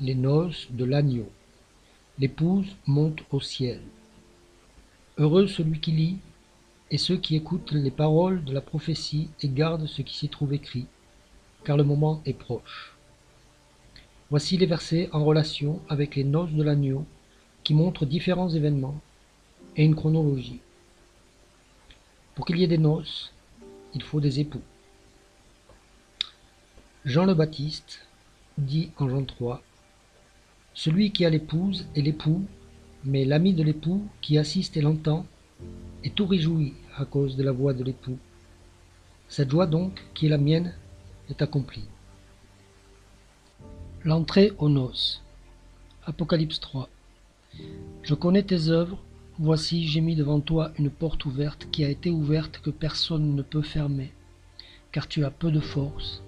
Les noces de l'agneau. L'épouse monte au ciel. Heureux celui qui lit, et ceux qui écoutent les paroles de la prophétie et gardent ce qui s'y trouve écrit, car le moment est proche. Voici les versets en relation avec les noces de l'agneau qui montrent différents événements et une chronologie. Pour qu'il y ait des noces, il faut des époux. Jean le Baptiste dit en Jean 3, « Celui qui a l'épouse est l'époux, mais l'ami de l'époux qui assiste et l'entend est tout réjoui à cause de la voix de l'époux. Cette joie donc, qui est la mienne, est accomplie. » L'entrée aux noces. Apocalypse 3. Je connais tes œuvres, voici j'ai mis devant toi une porte ouverte qui a été ouverte que personne ne peut fermer, car tu as peu de force,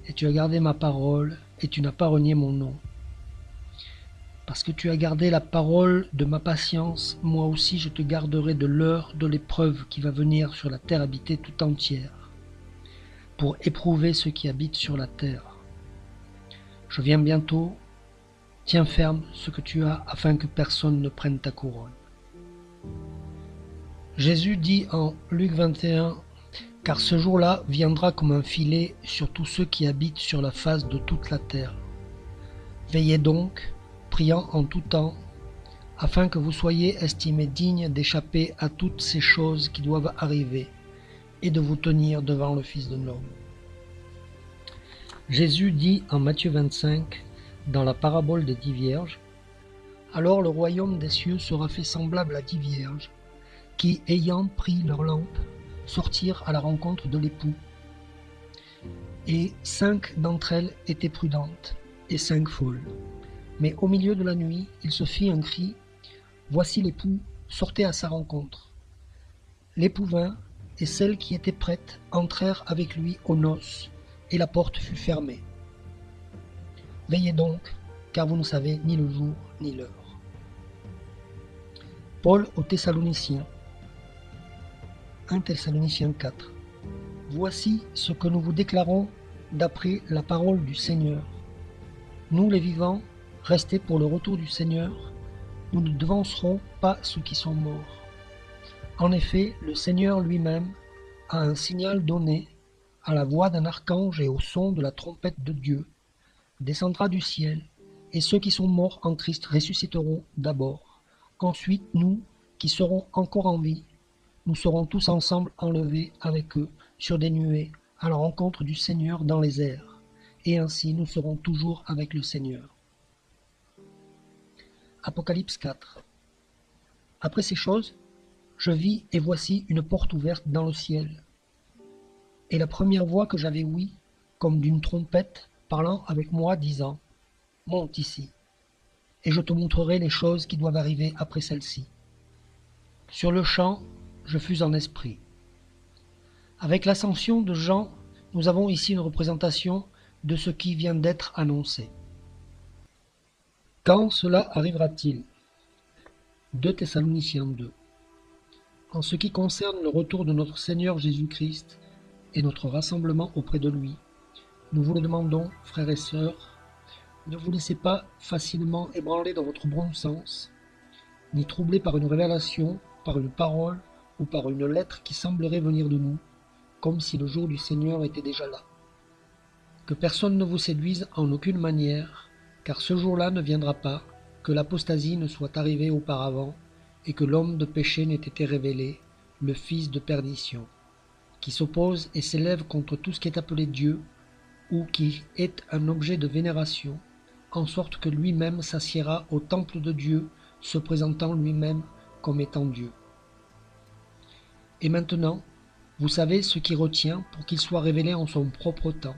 et tu as gardé ma parole, et tu n'as pas renié mon nom. Parce que tu as gardé la parole de ma patience, moi aussi je te garderai de l'heure de l'épreuve qui va venir sur la terre habitée tout entière, pour éprouver ceux qui habitent sur la terre. Je viens bientôt, tiens ferme ce que tu as, afin que personne ne prenne ta couronne. Jésus dit en Luc 21, « Car ce jour-là viendra comme un filet sur tous ceux qui habitent sur la face de toute la terre. Veillez donc, priant en tout temps, afin que vous soyez estimés dignes d'échapper à toutes ces choses qui doivent arriver, et de vous tenir devant le Fils de l'homme. » Jésus dit en Matthieu 25, dans la parabole des 10 vierges, « Alors le royaume des cieux sera fait semblable à 10 vierges, qui, ayant pris leurs lampes, sortirent à la rencontre de l'époux. Et 5 d'entre elles étaient prudentes, et 5 folles. Mais au milieu de la nuit, il se fit un cri, « Voici l'époux, sortez à sa rencontre. » L'époux vint, et celles qui étaient prêtes entrèrent avec lui aux noces, et la porte fut fermée. Veillez donc, car vous ne savez ni le jour ni l'heure. Paul aux Thessaloniciens. 1 Thessaloniciens 4. Voici ce que nous vous déclarons d'après la parole du Seigneur. Nous les vivants, restés pour le retour du Seigneur, nous ne devancerons pas ceux qui sont morts. En effet, le Seigneur lui-même a un signal donné, à la voix d'un archange et au son de la trompette de Dieu, descendra du ciel, et ceux qui sont morts en Christ ressusciteront d'abord. Ensuite, nous, qui serons encore en vie, nous serons tous ensemble enlevés avec eux sur des nuées à la rencontre du Seigneur dans les airs, et ainsi nous serons toujours avec le Seigneur. Apocalypse 4. Après ces choses, je vis et voici une porte ouverte dans le ciel. Et la première voix que j'avais ouïe, comme d'une trompette, parlant avec moi, disant, « Monte ici, et je te montrerai les choses qui doivent arriver après celle-ci. » Sur le champ, je fus en esprit. Avec l'ascension de Jean, nous avons ici une représentation de ce qui vient d'être annoncé. Quand cela arrivera-t-il? 2 Thessaloniciens 2. En ce qui concerne le retour de notre Seigneur Jésus-Christ et notre rassemblement auprès de lui, nous vous le demandons, frères et sœurs, ne vous laissez pas facilement ébranler dans votre bon sens, ni troubler par une révélation, par une parole ou par une lettre qui semblerait venir de nous, comme si le jour du Seigneur était déjà là. Que personne ne vous séduise en aucune manière, car ce jour-là ne viendra pas, que l'apostasie ne soit arrivée auparavant, et que l'homme de péché n'ait été révélé, le fils de perdition, qui s'oppose et s'élève contre tout ce qui est appelé Dieu, ou qui est un objet de vénération, en sorte que lui-même s'assiera au temple de Dieu, se présentant lui-même comme étant Dieu. Et maintenant, vous savez ce qui retient pour qu'il soit révélé en son propre temps,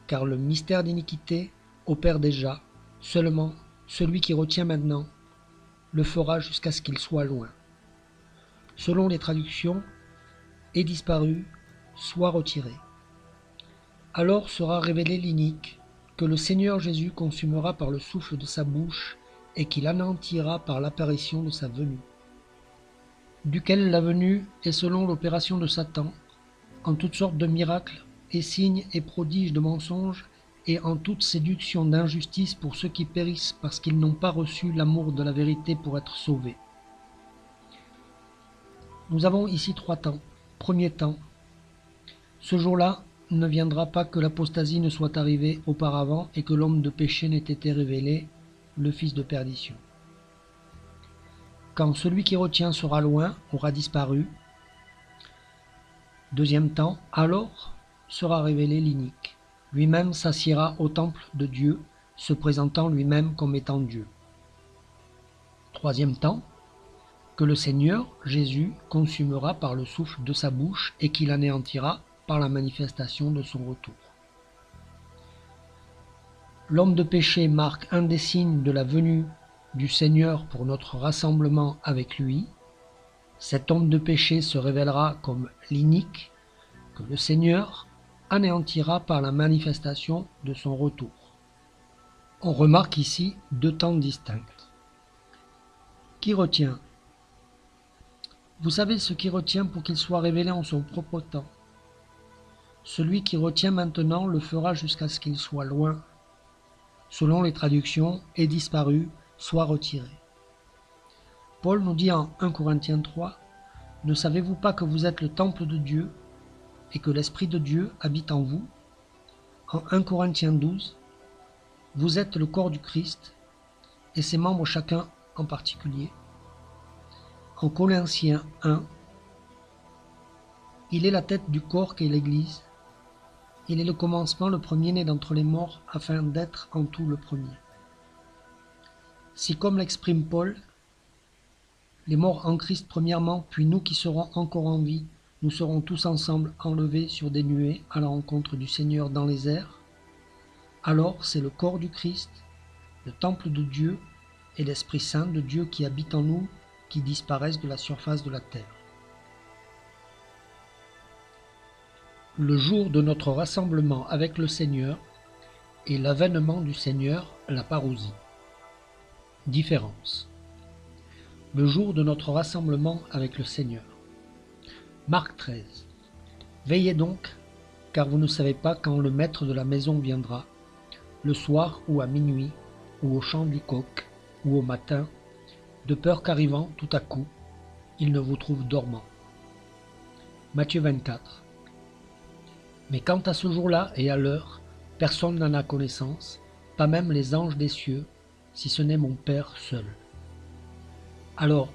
car le mystère d'iniquité opère déjà, seulement celui qui retient maintenant le fera jusqu'à ce qu'il soit loin. Selon les traductions, est disparu, soit retiré. Alors sera révélé l'inique, que le Seigneur Jésus consumera par le souffle de sa bouche et qu'il anéantira par l'apparition de sa venue, duquel la venue est selon l'opération de Satan, en toutes sortes de miracles et signes et prodiges de mensonges et en toute séduction d'injustice pour ceux qui périssent parce qu'ils n'ont pas reçu l'amour de la vérité pour être sauvés. Nous avons ici 3 temps. Premier temps, ce jour-là ne viendra pas que l'apostasie ne soit arrivée auparavant et que l'homme de péché n'ait été révélé, le fils de perdition. Quand celui qui retient sera loin, aura disparu. Deuxième temps, alors sera révélé l'inique. Lui-même s'assiera au temple de Dieu, se présentant lui-même comme étant Dieu. Troisième temps, que le Seigneur, Jésus, consumera par le souffle de sa bouche et qu'il anéantira par la manifestation de son retour. L'homme de péché marque un des signes de la venue du Seigneur pour notre rassemblement avec lui. Cet homme de péché se révélera comme l'inique que le Seigneur anéantira par la manifestation de son retour. On remarque ici 2 temps distincts. Qui retient? Vous savez ce qui retient pour qu'il soit révélé en son propre temps. Celui qui retient maintenant le fera jusqu'à ce qu'il soit loin. Selon les traductions, est disparu, soit retiré. Paul nous dit en 1 Corinthiens 3, « Ne savez-vous pas que vous êtes le temple de Dieu et que l'Esprit de Dieu habite en vous ?» En 1 Corinthiens 12, « Vous êtes le corps du Christ et ses membres chacun en particulier. » En Colossiens 1, « Il est la tête du corps qu'est l'Église. Il est le commencement, le premier-né d'entre les morts, afin d'être en tout le premier. » Si, comme l'exprime Paul, les morts en Christ premièrement, puis nous qui serons encore en vie, nous serons tous ensemble enlevés sur des nuées à la rencontre du Seigneur dans les airs, alors c'est le corps du Christ, le temple de Dieu et l'Esprit Saint de Dieu qui habite en nous, qui disparaissent de la surface de la terre. Le jour de notre rassemblement avec le Seigneur et l'avènement du Seigneur, la parousie. Différence. Le jour de notre rassemblement avec le Seigneur. Marc 13. Veillez donc, car vous ne savez pas quand le maître de la maison viendra, le soir ou à minuit, ou au chant du coq, ou au matin, de peur qu'arrivant tout à coup, il ne vous trouve dormant. Matthieu 24. Mais quant à ce jour-là et à l'heure, personne n'en a connaissance, pas même les anges des cieux, si ce n'est mon Père seul. Alors,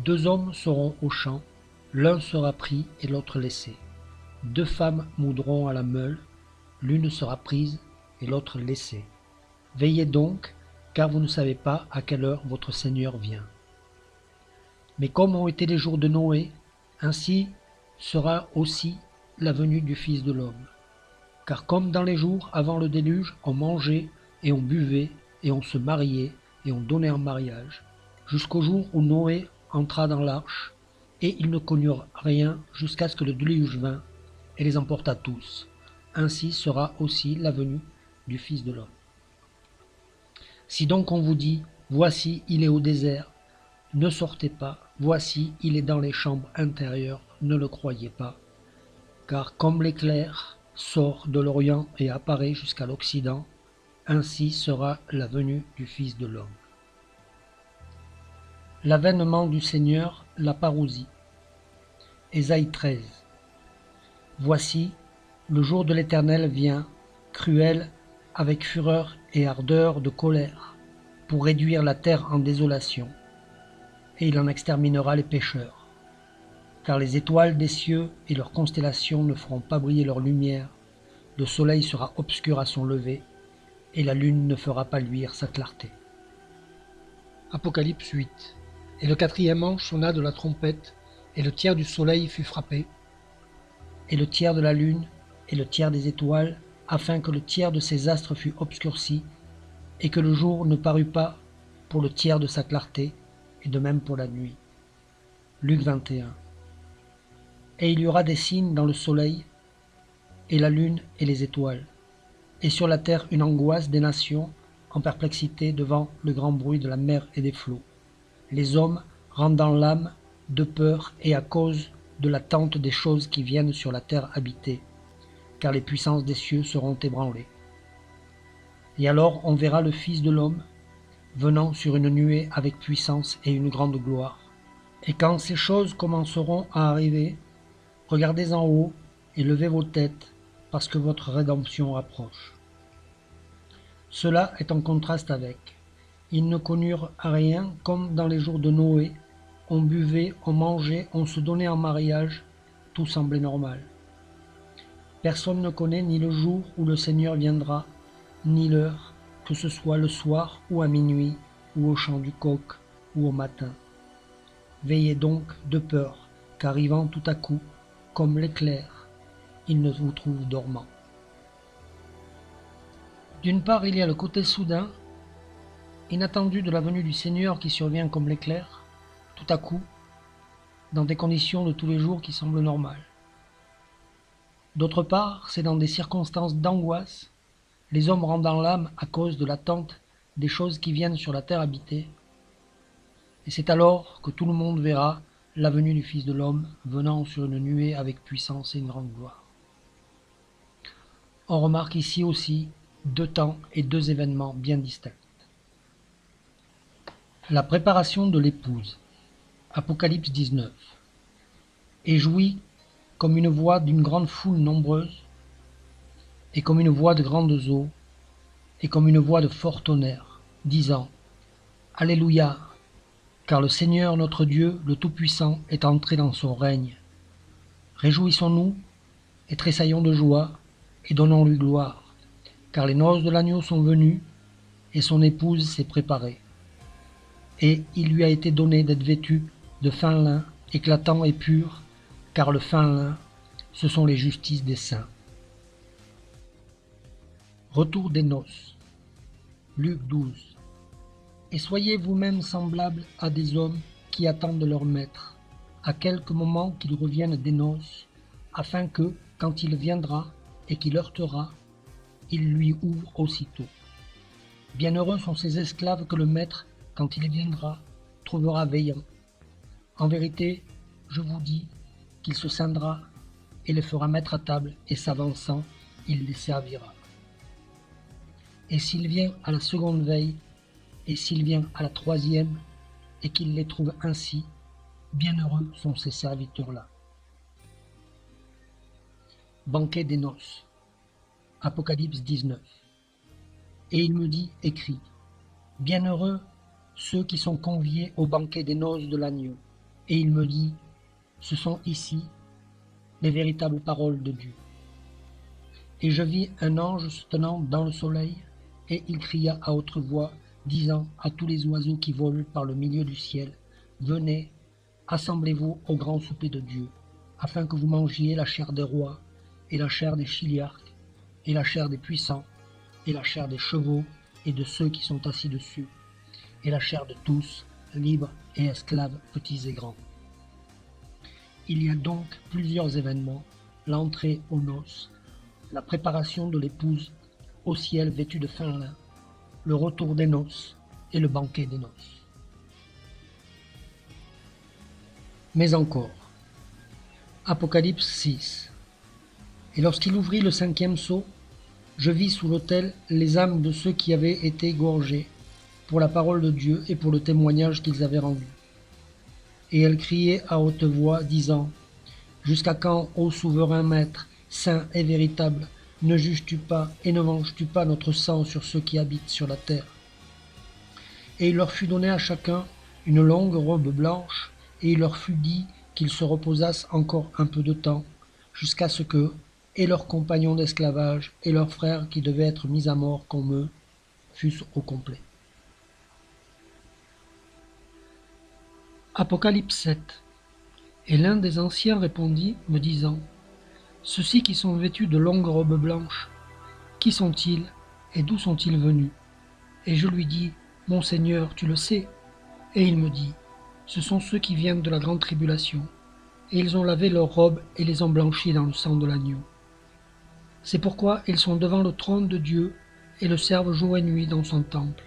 2 hommes seront au champ, l'un sera pris et l'autre laissé. 2 femmes moudront à la meule, l'une sera prise et l'autre laissée. Veillez donc, car vous ne savez pas à quelle heure votre Seigneur vient. Mais comme ont été les jours de Noé, ainsi sera aussi la venue du Fils de l'homme. Car comme dans les jours avant le déluge, on mangeait et on buvait, et on se mariait et on donnait en mariage, jusqu'au jour où Noé entra dans l'arche, et ils ne connurent rien jusqu'à ce que le déluge vint et les emporta tous. Ainsi sera aussi la venue du Fils de l'homme. Si donc on vous dit, voici il est au désert, ne sortez pas, voici il est dans les chambres intérieures, ne le croyez pas. Car comme l'éclair sort de l'Orient et apparaît jusqu'à l'Occident, ainsi sera la venue du Fils de l'homme. L'avènement du Seigneur, la parousie. Ésaïe 13. Voici, le jour de l'Éternel vient, cruel, avec fureur et ardeur de colère, pour réduire la terre en désolation, et il en exterminera les pécheurs. Car les étoiles des cieux et leurs constellations ne feront pas briller leur lumière, le soleil sera obscur à son lever, et la lune ne fera pas luire sa clarté. Apocalypse 8. Et le 4e ange sonna de la trompette, et le tiers du soleil fut frappé, et le tiers de la lune, et le tiers des étoiles, afin que le tiers de ses astres fût obscurci, et que le jour ne parût pas pour le tiers de sa clarté, et de même pour la nuit. Luc 21. Et il y aura des signes dans le soleil, et la lune et les étoiles, et sur la terre une angoisse des nations, en perplexité devant le grand bruit de la mer et des flots. Les hommes rendant l'âme de peur et à cause de l'attente des choses qui viennent sur la terre habitée, car les puissances des cieux seront ébranlées. Et alors on verra le Fils de l'homme venant sur une nuée avec puissance et une grande gloire. Et quand ces choses commenceront à arriver, regardez en haut et levez vos têtes, parce que votre rédemption approche. Cela est en contraste avec. Ils ne connurent rien comme dans les jours de Noé. On buvait, on mangeait, on se donnait en mariage, tout semblait normal. Personne ne connaît ni le jour où le Seigneur viendra, ni l'heure, que ce soit le soir ou à minuit, ou au chant du coq, ou au matin. Veillez donc de peur, qu'arrivant tout à coup, comme l'éclair, il ne vous trouve dormant. D'une part, il y a le côté soudain, inattendu de la venue du Seigneur qui survient comme l'éclair, tout à coup, dans des conditions de tous les jours qui semblent normales. D'autre part, c'est dans des circonstances d'angoisse, les hommes rendant l'âme à cause de l'attente des choses qui viennent sur la terre habitée, et c'est alors que tout le monde verra la venue du Fils de l'homme venant sur une nuée avec puissance et une grande gloire. On remarque ici aussi 2 temps et 2 événements bien distincts. La préparation de l'épouse. Apocalypse 19. Et jouit comme une voix d'une grande foule nombreuse, et comme une voix de grandes eaux, et comme une voix de fort tonnerre, disant « Alléluia, car le Seigneur notre Dieu, le Tout-Puissant, est entré dans son règne. Réjouissons-nous et tressaillons de joie, et donnons-lui gloire, car les noces de l'agneau sont venues, et son épouse s'est préparée. Et il lui a été donné d'être vêtue de fin lin, éclatant et pur, car le fin lin, ce sont les justices des saints. » Retour des noces. Luc 12. Et soyez vous-même semblables à des hommes qui attendent leur maître, à quelque moment qu'il revienne des noces, afin que, quand il viendra et qu'il heurtera, il lui ouvre aussitôt. Bienheureux sont ces esclaves que le maître, quand il viendra, trouvera veillant. En vérité, je vous dis qu'il se scindra et les fera mettre à table, et s'avançant, il les servira. Et s'il vient à la seconde veille, et s'il vient à la troisième, et qu'il les trouve ainsi, bienheureux sont ces serviteurs-là. Banquet des noces. Apocalypse 19. Et il me dit, écrit, bienheureux ceux qui sont conviés au banquet des noces de l'agneau. Et il me dit, ce sont ici les véritables paroles de Dieu. Et je vis un ange se tenant dans le soleil, et il cria à haute voix, disant à tous les oiseaux qui volent par le milieu du ciel, venez, assemblez-vous au grand souper de Dieu, afin que vous mangiez la chair des rois, et la chair des chiliarques, et la chair des puissants, et la chair des chevaux, et de ceux qui sont assis dessus, et la chair de tous, libres et esclaves, petits et grands. Il y a donc plusieurs événements, l'entrée aux noces, la préparation de l'épouse au ciel vêtue de fin lin, le retour des noces et le banquet des noces. Mais encore, Apocalypse 6. Et lorsqu'il ouvrit le 5e sceau, je vis sous l'autel les âmes de ceux qui avaient été égorgés pour la parole de Dieu et pour le témoignage qu'ils avaient rendu. Et elles criaient à haute voix, disant, « Jusqu'à quand, ô souverain maître, saint et véritable, ne juges-tu pas et ne venges-tu pas notre sang sur ceux qui habitent sur la terre ?» Et il leur fut donné à chacun une longue robe blanche, et il leur fut dit qu'ils se reposassent encore un peu de temps, jusqu'à ce que, et leurs compagnons d'esclavage, et leurs frères qui devaient être mis à mort comme eux, fussent au complet. Apocalypse 7. Et l'un des anciens répondit, me disant, « Ceux-ci qui sont vêtus de longues robes blanches, qui sont-ils et d'où sont-ils venus ?» Et je lui dis, « Mon Seigneur, tu le sais. » Et il me dit, « Ce sont ceux qui viennent de la grande tribulation, et ils ont lavé leurs robes et les ont blanchies dans le sang de l'agneau. C'est pourquoi ils sont devant le trône de Dieu et le servent jour et nuit dans son temple.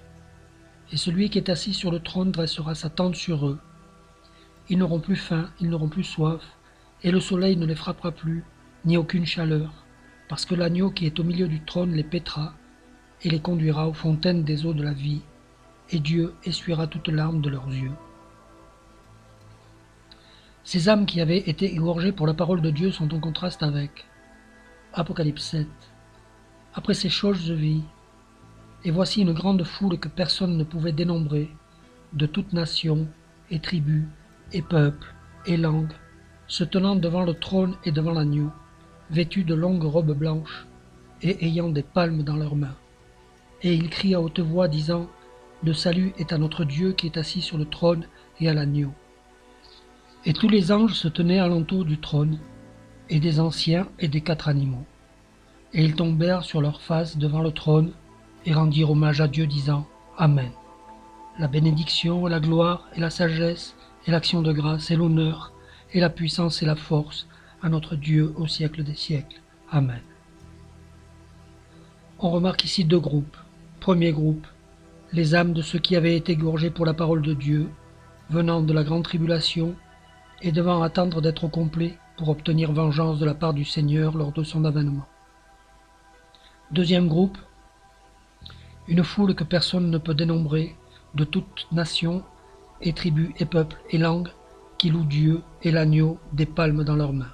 Et celui qui est assis sur le trône dressera sa tente sur eux. Ils n'auront plus faim, ils n'auront plus soif, et le soleil ne les frappera plus, ni aucune chaleur, parce que l'agneau qui est au milieu du trône les paîtra, et les conduira aux fontaines des eaux de la vie, et Dieu essuiera toute larme de leurs yeux. Ces âmes qui avaient été égorgées pour la parole de Dieu sont en contraste avec Apocalypse 7. Après ces choses je vis, et voici une grande foule que personne ne pouvait dénombrer, de toute nation, et tribu, et peuple, et langue, se tenant devant le trône et devant l'agneau, vêtus de longues robes blanches, et ayant des palmes dans leurs mains. Et ils crient à haute voix, disant, le salut est à notre Dieu qui est assis sur le trône et à l'agneau. Et tous les anges se tenaient alentour du trône, et des anciens et des 4 animaux. Et ils tombèrent sur leurs faces devant le trône, et rendirent hommage à Dieu, disant, Amen. La bénédiction et la gloire et la sagesse et l'action de grâce et l'honneur et la puissance et la force à notre Dieu au siècle des siècles. Amen. On remarque ici 2 groupes. Premier groupe, les âmes de ceux qui avaient été égorgés pour la parole de Dieu, venant de la grande tribulation et devant attendre d'être au complet pour obtenir vengeance de la part du Seigneur lors de son avènement. Deuxième groupe, une foule que personne ne peut dénombrer, de toute nation, et tribu, et peuple, et langue, qui louent Dieu et l'agneau des palmes dans leurs mains.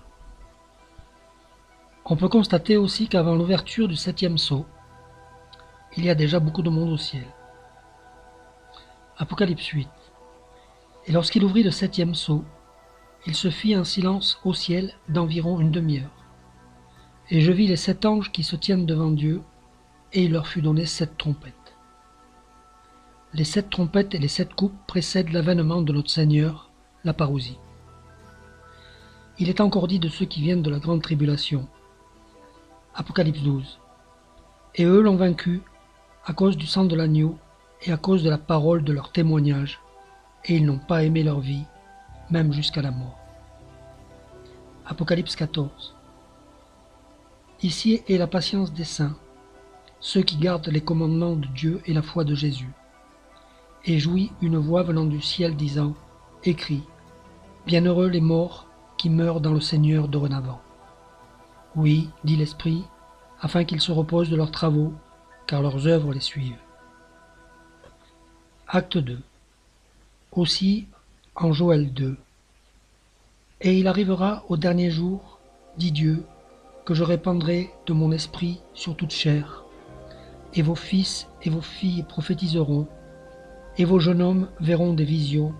On peut constater aussi qu'avant l'ouverture du 7e sceau, il y a déjà beaucoup de monde au ciel. Apocalypse 8. Et lorsqu'il ouvrit le 7e sceau, il se fit un silence au ciel d'environ une demi-heure. Et je vis les 7 anges qui se tiennent devant Dieu, et il leur fut donné 7 trompettes. Les 7 trompettes et les 7 coupes précèdent l'avènement de notre Seigneur, la parousie. Il est encore dit de ceux qui viennent de la grande tribulation. Apocalypse 12. Et eux l'ont vaincu à cause du sang de l'agneau et à cause de la parole de leur témoignage, et ils n'ont pas aimé leur vie, même jusqu'à la mort. Apocalypse 14. Ici est la patience des saints, ceux qui gardent les commandements de Dieu et la foi de Jésus. Et jouit une voix venant du ciel disant, écrit, bienheureux les morts qui meurent dans le Seigneur dorénavant. Oui, dit l'Esprit, afin qu'ils se reposent de leurs travaux, car leurs œuvres les suivent. Acte 2. Aussi en Joël 2. Et il arrivera au dernier jour, dit Dieu, que je répandrai de mon esprit sur toute chair, et vos fils et vos filles prophétiseront, et vos jeunes hommes verront des visions,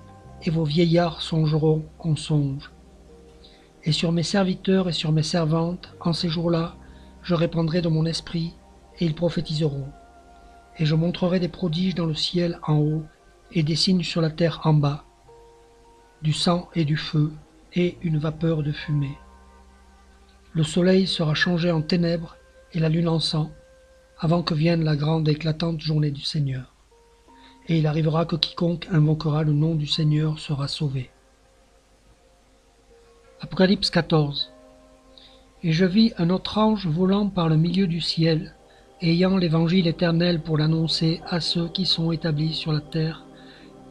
et vos vieillards songeront en songes. Et sur mes serviteurs et sur mes servantes, en ces jours-là, je répandrai de mon esprit, et ils prophétiseront. Et je montrerai des prodiges dans le ciel en haut, et des signes sur la terre en bas, du sang et du feu, et une vapeur de fumée. Le soleil sera changé en ténèbres, et la lune en sang, avant que vienne la grande et éclatante journée du Seigneur. Et il arrivera que quiconque invoquera le nom du Seigneur sera sauvé. Apocalypse 14. Et je vis un autre ange volant par le milieu du ciel, ayant l'évangile éternel pour l'annoncer à ceux qui sont établis sur la terre,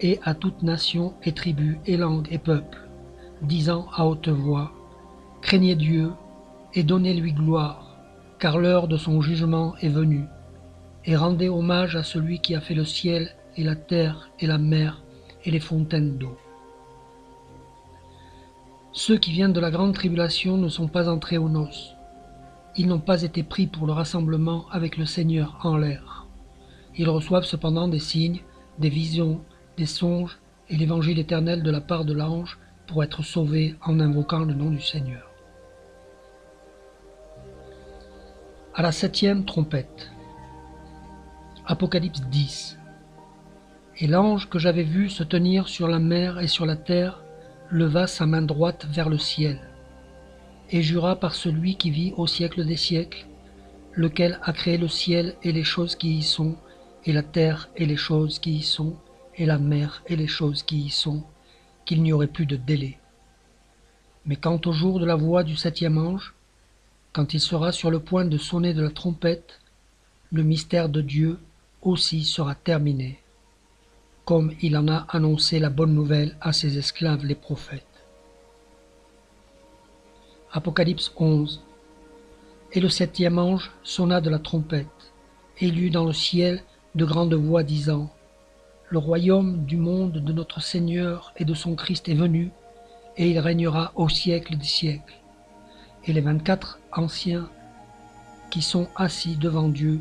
et à toute nation et tribu et langue et peuple, disant à haute voix, craignez Dieu et donnez-lui gloire, car l'heure de son jugement est venue, et rendez hommage à celui qui a fait le ciel et la terre et la mer et les fontaines d'eau. Ceux qui viennent de la grande tribulation ne sont pas entrés aux noces. Ils n'ont pas été pris pour le rassemblement avec le Seigneur en l'air. Ils reçoivent cependant des signes, des visions, des songes et l'évangile éternel de la part de l'ange pour être sauvés en invoquant le nom du Seigneur. À la 7e trompette. Apocalypse 10. Et l'ange que j'avais vu se tenir sur la mer et sur la terre leva sa main droite vers le ciel, et jura par celui qui vit au siècle des siècles, lequel a créé le ciel et les choses qui y sont, et la terre et les choses qui y sont, et la mer et les choses qui y sont, qu'il n'y aurait plus de délai. Mais quant au jour de la voix du 7e ange, quand il sera sur le point de sonner de la trompette, le mystère de Dieu aussi sera terminé, comme il en a annoncé la bonne nouvelle à ses esclaves les prophètes. Apocalypse 11. Et le 7e ange sonna de la trompette, Et il y eut dans le ciel de grandes voix disant, le royaume du monde de notre Seigneur et de son Christ est venu, et il régnera au siècle des siècles. Et les 24 anciens qui sont assis devant Dieu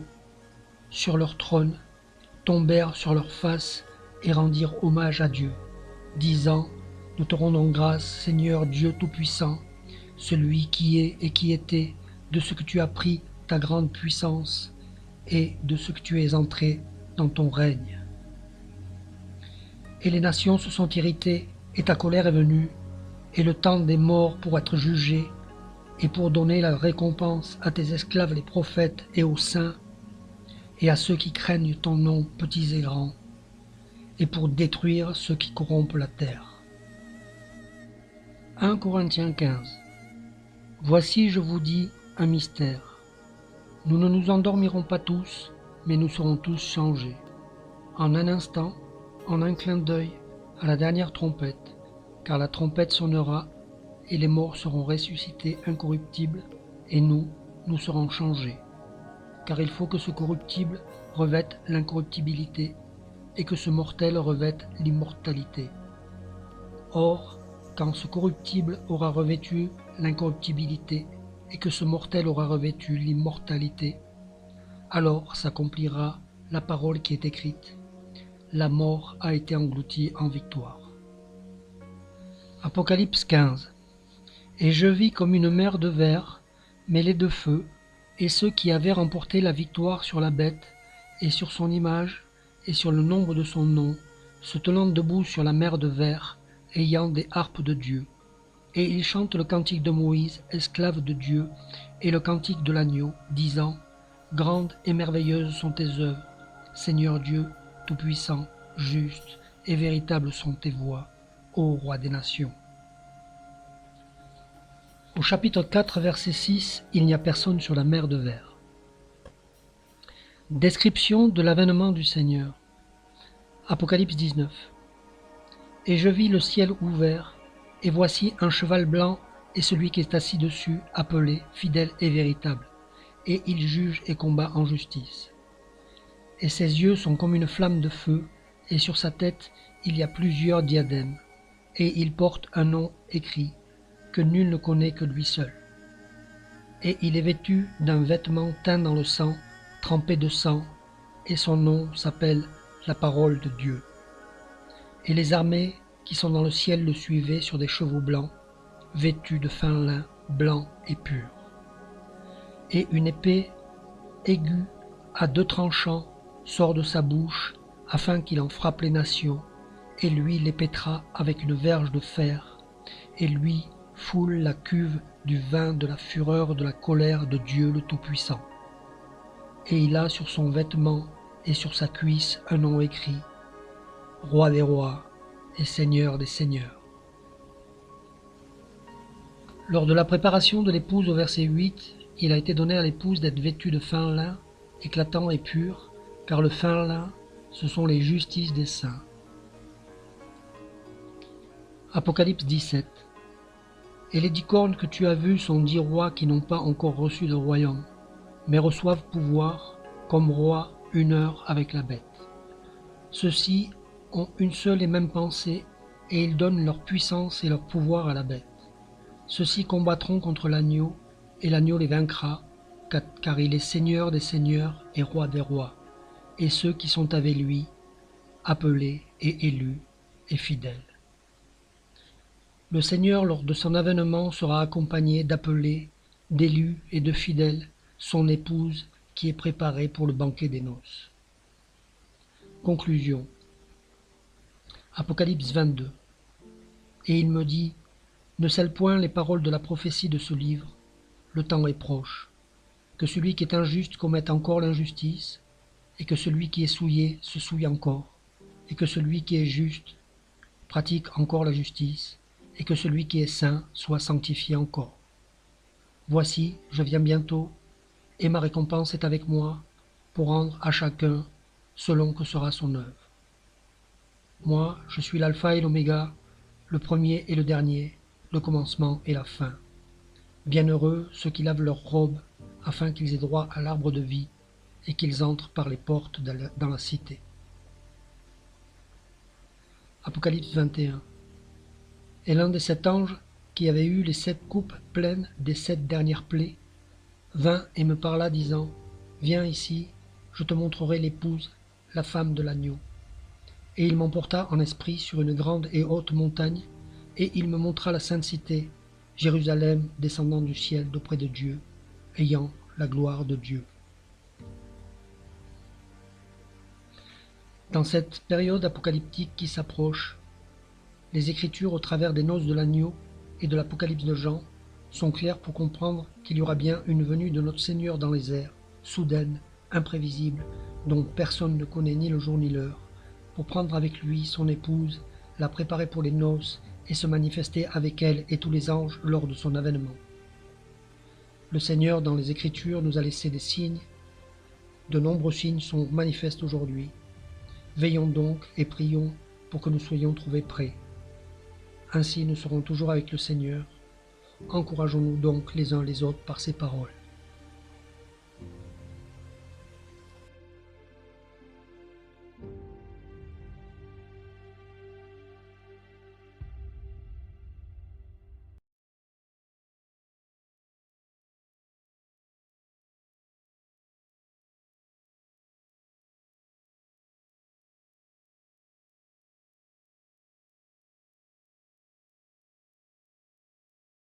sur leur trône tombèrent sur leurs faces et rendirent hommage à Dieu, disant, nous te rendons grâce, Seigneur Dieu Tout-Puissant, celui qui est et qui était, de ce que tu as pris ta grande puissance et de ce que tu es entré dans ton règne. Et les nations se sont irritées, et ta colère est venue, et le temps des morts pour être jugé, et pour donner la récompense à tes esclaves les prophètes et aux saints, et à ceux qui craignent ton nom, petits et grands, et pour détruire ceux qui corrompent la terre. 1 Corinthiens 15. Voici, je vous dis, un mystère. Nous ne nous endormirons pas tous, mais nous serons tous changés. En un instant, en un clin d'œil, à la dernière trompette, car la trompette sonnera, et les morts seront ressuscités incorruptibles, et nous serons changés. Car il faut que ce corruptible revête l'incorruptibilité, et que ce mortel revête l'immortalité. Or, quand ce corruptible aura revêtu l'incorruptibilité, et que ce mortel aura revêtu l'immortalité, alors s'accomplira la parole qui est écrite. La mort a été engloutie en victoire. Apocalypse 15. Et je vis comme une mer de verre, mêlée de feu, et ceux qui avaient remporté la victoire sur la bête, et sur son image, et sur le nombre de son nom, se tenant debout sur la mer de verre, ayant des harpes de Dieu. Et ils chantent le cantique de Moïse, esclave de Dieu, et le cantique de l'agneau, disant, grandes et merveilleuses sont tes œuvres, Seigneur Dieu, tout-puissant, juste et véritable sont tes voies, ô roi des nations. Au chapitre 4, verset 6, il n'y a personne sur la mer de verre. Description de l'avènement du Seigneur. Apocalypse 19. Et je vis le ciel ouvert, et voici un cheval blanc, et celui qui est assis dessus, appelé fidèle et véritable, et il juge et combat en justice. Et ses yeux sont comme une flamme de feu, et sur sa tête il y a plusieurs diadèmes, et il porte un nom écrit, que nul ne connaît que lui seul. Et il est vêtu d'un vêtement teint dans le sang, trempé de sang, et son nom s'appelle la parole de Dieu. Et les armées qui sont dans le ciel le suivaient sur des chevaux blancs, vêtus de fin lin, blanc et pur. Et une épée aiguë à 2 tranchants sort de sa bouche, afin qu'il en frappe les nations, et lui les pétra avec une verge de fer, et lui foule la cuve du vin de la fureur de la colère de Dieu le Tout-Puissant. Et il a sur son vêtement et sur sa cuisse un nom écrit, Roi des rois et Seigneur des seigneurs. Lors de la préparation de l'épouse au verset 8, il a été donné à l'épouse d'être vêtue de fin lin, éclatant et pur, car le fin lin, ce sont les justices des saints. Apocalypse 17. Et les 10 cornes que tu as vues sont 10 rois qui n'ont pas encore reçu de royaume, mais reçoivent pouvoir, comme rois, 1 heure avec la bête. Ceux-ci ont une seule et même pensée, et ils donnent leur puissance et leur pouvoir à la bête. Ceux-ci combattront contre l'agneau, et l'agneau les vaincra, car il est Seigneur des seigneurs et Roi des rois, et ceux qui sont avec lui, appelés et élus et fidèles. Le Seigneur, lors de son avènement, sera accompagné d'appelés, d'élus et de fidèles, son épouse qui est préparée pour le banquet des noces. Conclusion. Apocalypse 22. Et il me dit, ne scelle point les paroles de la prophétie de ce livre, le temps est proche. Que celui qui est injuste commette encore l'injustice, et que celui qui est souillé se souille encore, et que celui qui est juste pratique encore la justice, et que celui qui est saint soit sanctifié encore. Voici, je viens bientôt, et ma récompense est avec moi, pour rendre à chacun selon que sera son œuvre. Moi, je suis l'alpha et l'oméga, le premier et le dernier, le commencement et la fin. Bienheureux ceux qui lavent leurs robes, afin qu'ils aient droit à l'arbre de vie, et qu'ils entrent par les portes dans la cité. Apocalypse 21. Et l'un des 7 anges, qui avait eu les 7 coupes pleines des 7 dernières plaies, vint et me parla, disant, Viens ici, je te montrerai l'épouse, la femme de l'agneau. Et il m'emporta en esprit sur une grande et haute montagne, et il me montra la sainte cité, Jérusalem, descendant du ciel d'auprès de Dieu, ayant la gloire de Dieu. Dans cette période apocalyptique qui s'approche, les Écritures, au travers des noces de l'agneau et de l'Apocalypse de Jean, sont claires pour comprendre qu'il y aura bien une venue de notre Seigneur dans les airs, soudaine, imprévisible, dont personne ne connaît ni le jour ni l'heure, pour prendre avec lui son épouse, la préparer pour les noces et se manifester avec elle et tous les anges lors de son avènement. Le Seigneur, dans les Écritures, nous a laissé des signes. De nombreux signes sont manifestes aujourd'hui. Veillons donc et prions pour que nous soyons trouvés prêts. Ainsi nous serons toujours avec le Seigneur. Encourageons-nous donc les uns les autres par ces paroles.